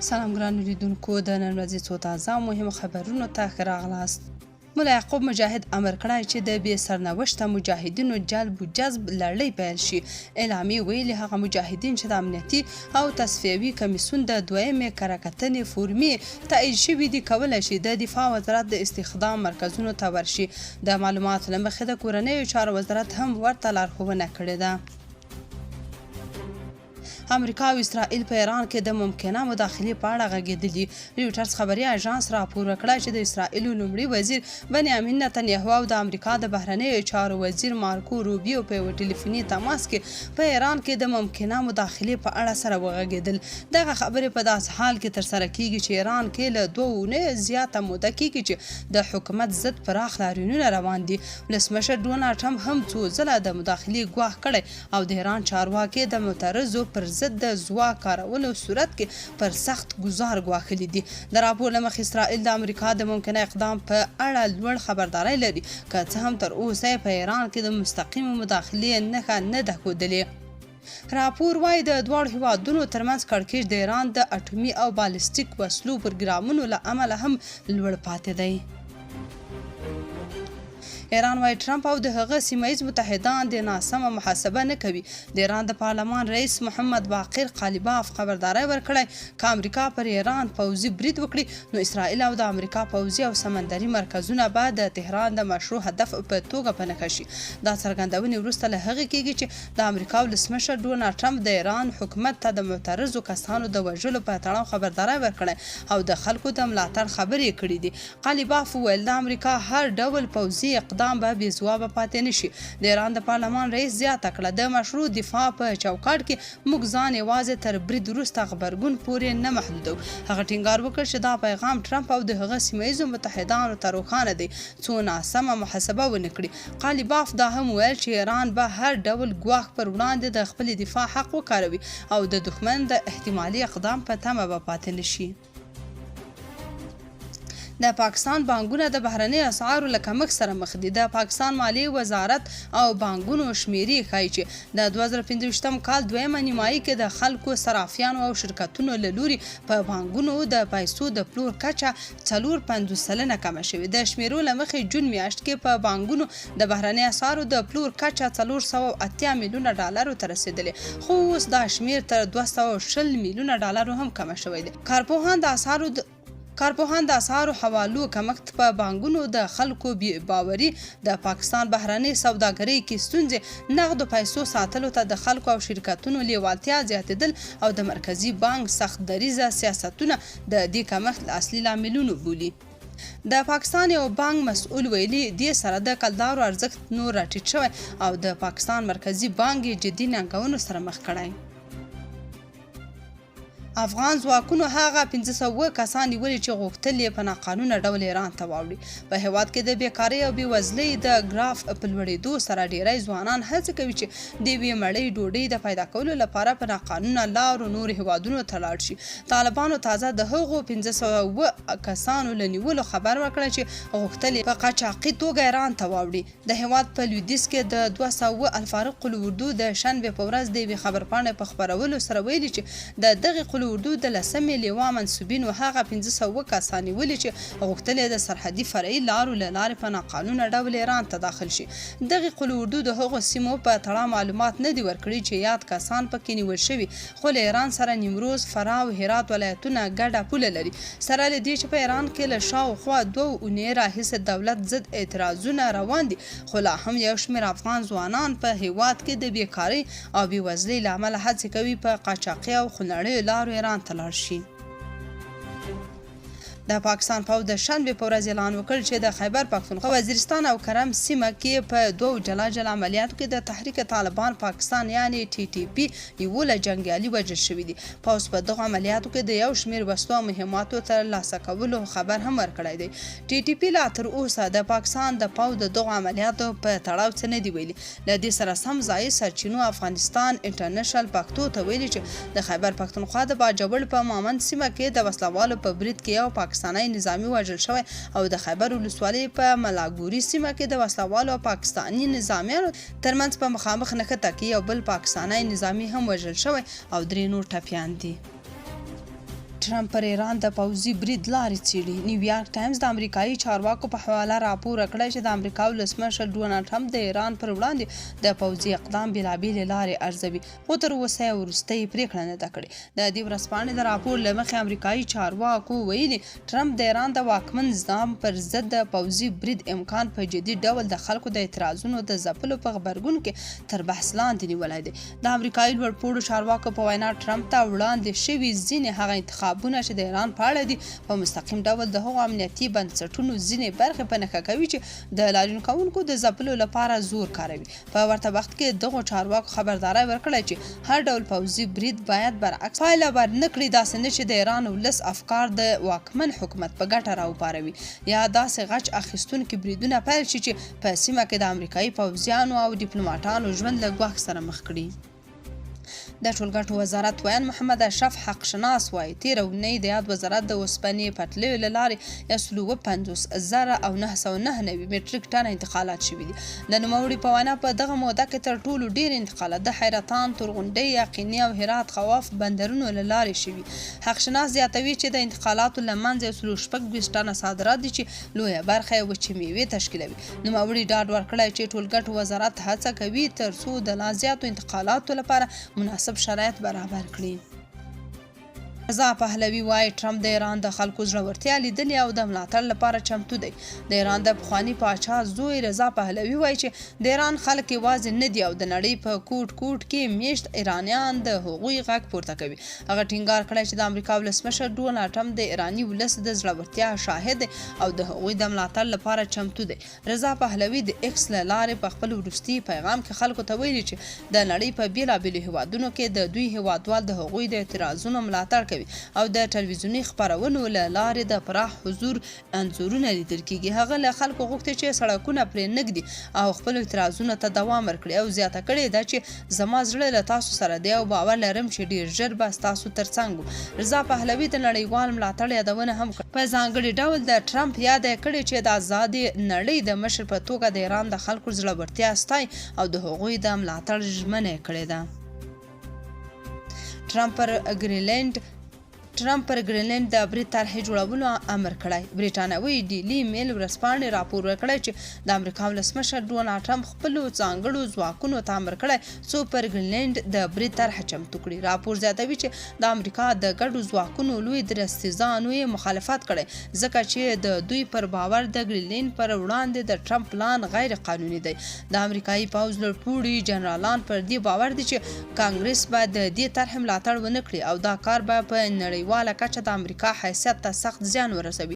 سلام ګران لیدونکو، د نن ورځې څو تازه مهمو خبرونو ته ښه راغلاست. ملا یعقوب مجاهد امر کړی چې د بې سرنوشته مجاهدینو جلب و جذب لړۍ پیل شي. اعلامیې ویلي هغه مجاهدین چې د امنیتي او تصفیوي کمیسیون د دویمې کره کتنې فورمې تایید شوي دي کولی شي د دفاع وزارت د استخدام مرکزونو ته ورشي. د معلوماتو له مخې د کورنیو چارو وزارت هم ورته لارښوونه کړې ده. امریکا او اسرائیل په ایران کې د ممکنه مداخلې په اړه غږېدلي. رویټرز خبري اژانس راپور ورکړی چې د اسرائیل لومړي وزیر بنیامین نتنیاهو او د امریکا د بهرنیو چارو وزیر مارکو روبیو په یو ټلیفوني تماس کې په ایران کې د ممکنه مداخلې په اړه سره وغږېدل. دغه خبرې په داسې حال کې ترسره کیږي چې ایران کې له 2 اونیو زیاته موده کېږي چې د حکومت ضد پراخ لاریونونه روان دي. ولسمشر ډونالډ ټرمپ هم څو ځله د مداخلې ګواښ کړی او د ایران چارواکي د معترضو پر ضد د ځواک کارولو صورت کې پر سخت ګزار ګواښلي دي. د راپور له مخې اسرائیل د امریکا د ممکنه اقدام په اړه لوړ خبرداری لري، که څه هم تر اوسه په ایران کې د مستقیم مداخلې نښه نه ده ښودلې. راپور وايي د دواړو هیوادونو ترمنځ کړکېچ د ایران د اټومي او بالستیک وسلو پروګرامونو له امله هم لوړ پاتې دی. ایران وايي ټرمپ او د هغه سیمهییز متحدان د ناسمه محاسبه نه کوي. د ایران د پارلمان رئیس محمد باقر قالیباف خبرداری ورکړی که امریکا پر ایران پوځي برید وکړي نو اسرائیل او د امریکا پوځي او سمندري مرکزونه به د تهران د مشروع هدف په توګه په نښه شي. دا څرګندونې وروسته له هغې کېږي چې د امریکا ولسمشر ډونالډ ټرمپ د ایران حکومت ته د معترضو کسانو د وژلو په تړاو خبرداری ورکړی او د خلکو د ملاتړ خبرې کړي دي. قالیباف وویل د امریکا هر ډول پوځي اقدام به بې ځوابه پاتې نشي. د ایران د پارلمان رئیس زیاته کړه د مشروع دفاع په چوکاټ کې موږ ځان یوازې تر برید وروسته غبرګون پورې نه محدودو. هغه ټینګار وکړ چې دا پیغام ټرمپ او د هغه سیمهییزو متحدانو ته روښانه دی څو ناسمه محاسبه ونه کړي. قالیباف دا هم ویل چې ایران به هر ډول ګواښ پر وړاندې د خپل دفاع حق وکاروي او د دښمن د احتمالي اقدام په تمه به پاتې نشي. د پاکستان بانکونه د بهرنۍ اسعارو له کمښت سره مخ دي. د پاکستان مالیې وزارت او بانکونو شمیرې ښایي چې د 2025 کال دویمه نیمایي کې د خلکو، صرافیانو او شرکتونو له لوري په بانکونو د پیسو د پلور کچه 4.50% کمه شوې. د شمیرو له مخې جون میاشت کې په بانکونو د بهرنۍ اسعارو د پلور کچه 480 میلیونه ډالرو ته رسېدلې، خو اوس دا شمیر تر 220 میلیونه ډالرو هم کمه شوی دی. کارپوهان د اسعارو حوالو کمښت په بانکونو د خلکو بې باوري، د پاکستان بهرنۍ سوداګرۍ کې ستونزې، نغدو پیسو ساتلو ته د خلکو او شرکتونو لیوالتیا زیاتېدل او د مرکزي بانک سخت دریځه سیاستونه د دې کمښت اصلي لاملونه بولي. د پاکستان یو بانک مسؤل ویلي دې سره د کلدارو ارزښت نور راټیټ شوی او د پاکستان مرکزي بانک یې جدي ننګونو سره مخ کړی. افغان ځواکونو هغه 1500 کسان نیولي چې غوښتل یې په ناقانونه ډول ایران ته واوړي. په هیواد کې د بیکارۍ او بېوزلۍ د ګراف په لوړېدو سره ډیری ځوانان هڅه کوي چې د یوې مړۍ ډوډۍ د پیدا کولو لپاره په ناقانونه لارو نورو هیوادونو ته لاړ شي. طالبانو تازه د هغو 1500 کسانو له نیولو خبر ورکړی چې غوښتل یې په قاچاقي توګه ایران ته واوړي. د هیواد په لویدیځ کې د 200 الفارق الاردو د شنبې په ورځ د یوې خبرپاڼې په خپرولو سره ویلي چې د دغې اردو د 10 لیوا منسوبینو هغه 1500 کسان نیولي چې غوښتل یې د سرحدي فرعي لارو له لارې په ناقانونه ډول ایران ته داخل شي. دغې قل اردو د هغو سیمو په تړاو معلومات نه دي ورکړي چې یاد کسان پکې نیول شوي، خو له ایران سره نیمروز، فراه او هرات ولایتونه ګډه پوله لري. سره له دې چې په ایران کې له شاوخوا 2 اونۍ راهیسې دولت ضد اعتراضونه روان دي، خو لا هم یو شمېر افغان ځوانان په هیواد کې د بیکارۍ او بېوزلۍ له امله هڅې کوي په قاچاقي او خونړیو لارو ایران ته لاړ شي. د پاکستان پوځ د شنبې په ورځ اعلان وکړ چې د خیبر پښتونخوا، وزیرستان او کرم سیمه کې په 2 جلا جلا عملیاتو کې د تحریک طالبان پاکستان یعنی TTP 11 جنګیالي وژل شوي دي. پوځ په دغو عملیاتو کې د یو شمېر وسلو او مهماتو ترلاسه کولو خبر هم ورکړی دی. TTP لا تر اوسه د پاکستان د پوځ د دغو عملیاتو په تړاو څه نه دي ویلي. له دې سره سم ځایي سرچینو افغانستان انټرنیشنل پښتو ته ویلي چې د خیبر پښتونخوا د باجوړ په مامند سیمه کې د وسلوالو په برید کې یو پاکستاني نظامي وژل شوی او د خیبر ولسوالۍ په ملاګوري سیمه کې د وسلوالو او پاکستاني نظامیانو ترمنځ په مخامخ نښته کې یو بل پاکستاني نظامي هم وژل شوی او 3 نور ټپیان دي. ټرمپ پر ایران د پوځي برید لارې څیړي. نیویارک ټایمز د امریکایي چارواکو په حواله راپور کړی چې د امریکا ولسمشر ډونالډ ټرمپ د ایران پر وړاندې د پوځي اقدام بېلابېلې لارې ارزوي، خو تر اوسه یې وروستۍ پریکړه نه ده کړې. د دې ورځپاڼې د راپور له مخې امریکایي چارواکو ویلي ټرمپ د ایران د واکمن نظام پر ضد د پوځي برید امکان په جدي ډول د خلکو د اعتراضونو د ځپلو په غبرګون کې تر بحث لاندې نیولی دی. د امریکایي لوړپوړو چارواکو په وینا ټرمپ ته وړاندې شوي ځینې هغه انتخابونه چې د ایران په اړه دي په مستقیم ډول د هغو امنیتي بنسټونو ځینې برخې په نښه کوي چې د لاریون کوونکو د ځپلو لپاره زور کاروي. په ورته وخت کې دغو چارواکو خبرداری ورکړی چې هر ډول پوځي برید باید برعکس پایله ورنه کړي، داسې نه چې د ایران ولس افکار د واکمن حکومت په ګټه راوپاروي یا داسې غچ اخیستونکي بریدونه پیل شي چې په سیمه کې د امریکایي پوځیانو او ډیپلوماټانو ژوند له ګواښ سره مخ کړي. د ټولګټو وزارت ویان محمد اشرف حق شناس وایي تېره اونۍ د یاد وزارت د اوسپنې پټلیو له لارې 150,909 مټریک ټنه انتقالات شوي دي. د نوموړي په وینا په دغه موده کې تر ټولو ډېر انتقالات د حیرتان، تورغونډۍ، یقیني او هرات خواف بندرونو له لارې شوي. حق شناس زیاتوي چې د انتقالاتو له منځه 126 ټنه صادرات دي چې لویه برخه یې وچې میوې تشکیلوي. نوموړي ډاډ ورکړی چې ټولګټو وزارت هڅه کوي تر څو د لا زیاتو انتقالاتو لپاره مناسب شرایط برابر کړي. رضا پهلوي وایي ټرمپ د ایران د خلکو زړورتیا لیدلې او د ملاتړ لپاره چمتو دی. د ایران د پخواني پاچا زوی رضا پهلوي وایي چې د ایران خلک یوازې نه دي او د نړۍ په کوټ کوټ کې میشت ایرانیان د هغوی غږ پورته کوي. هغه ټینګار کړی چې د امریکا ولسمشر ډونالډ ټرمپ د ایراني ولس د زړورتیا شاهد دی او د هغوی د ملاتړ لپاره چمتو دی. رضا پهلوي د ایکس له لارې په خپل وروستي پیغام کې خلکو ته ویلي چې د نړۍ په بېلابېلو هیوادونو کې د دوی هیوادوال د هغوی د اعتراضونو ملاتړ کوي او د ټلویزیوني خپرونو له لارې د پراخ حضور انځورونه لیدل کیږي. هغه له خلکو غوښتي چې سړکونه پرې نږدي او خپل اعتراضونو ته دوام ورکړي او زیاته کړې ده چې زما زړه له تاسو سره دی او باور لرم چې ډیر ژر به ستاسو ترڅنګ وو. رضا پهلوي د نړیوال ملاتړ یادونه هم کړې. په ځانګړي ډول د ټرمپ یاد کړې چې د ازادې نړۍ د مشر په توګه د ایران د خلکو زړورتیا ستایي او د هغوی د ملاتړ ژمنه کړې ده. ټرمپ پر ګرینلینډ د برید طرحې جوړولو امر کړی. بریټانوي ډیلی میل ورځپاڼې راپور ورکړی چې د امریکا ولسمشر ډونالډ ټرمپ خپلو ځانګړو ځواکونو ته امر کړی څو پر ګرینلینډ د برید طرحه چمتو کړي. راپور زیاتوي چې د امریکا د ګډو ځواکونو لوی درستیزانو یې مخالفت کړی ځکه چې د دوی پر باور د ګرینلینډ پر وړاندې د ټرمپ پلان غیر قانوني دی. د امریکایي پوځ لوړپوړي جنرالان پر دې باور دي چې کانګرس به د دې طرحې ملاتړ ونه کړي او دا کار به په نړۍ واله کچه د امریکا حیثیت ته سخت زیان ورسوي.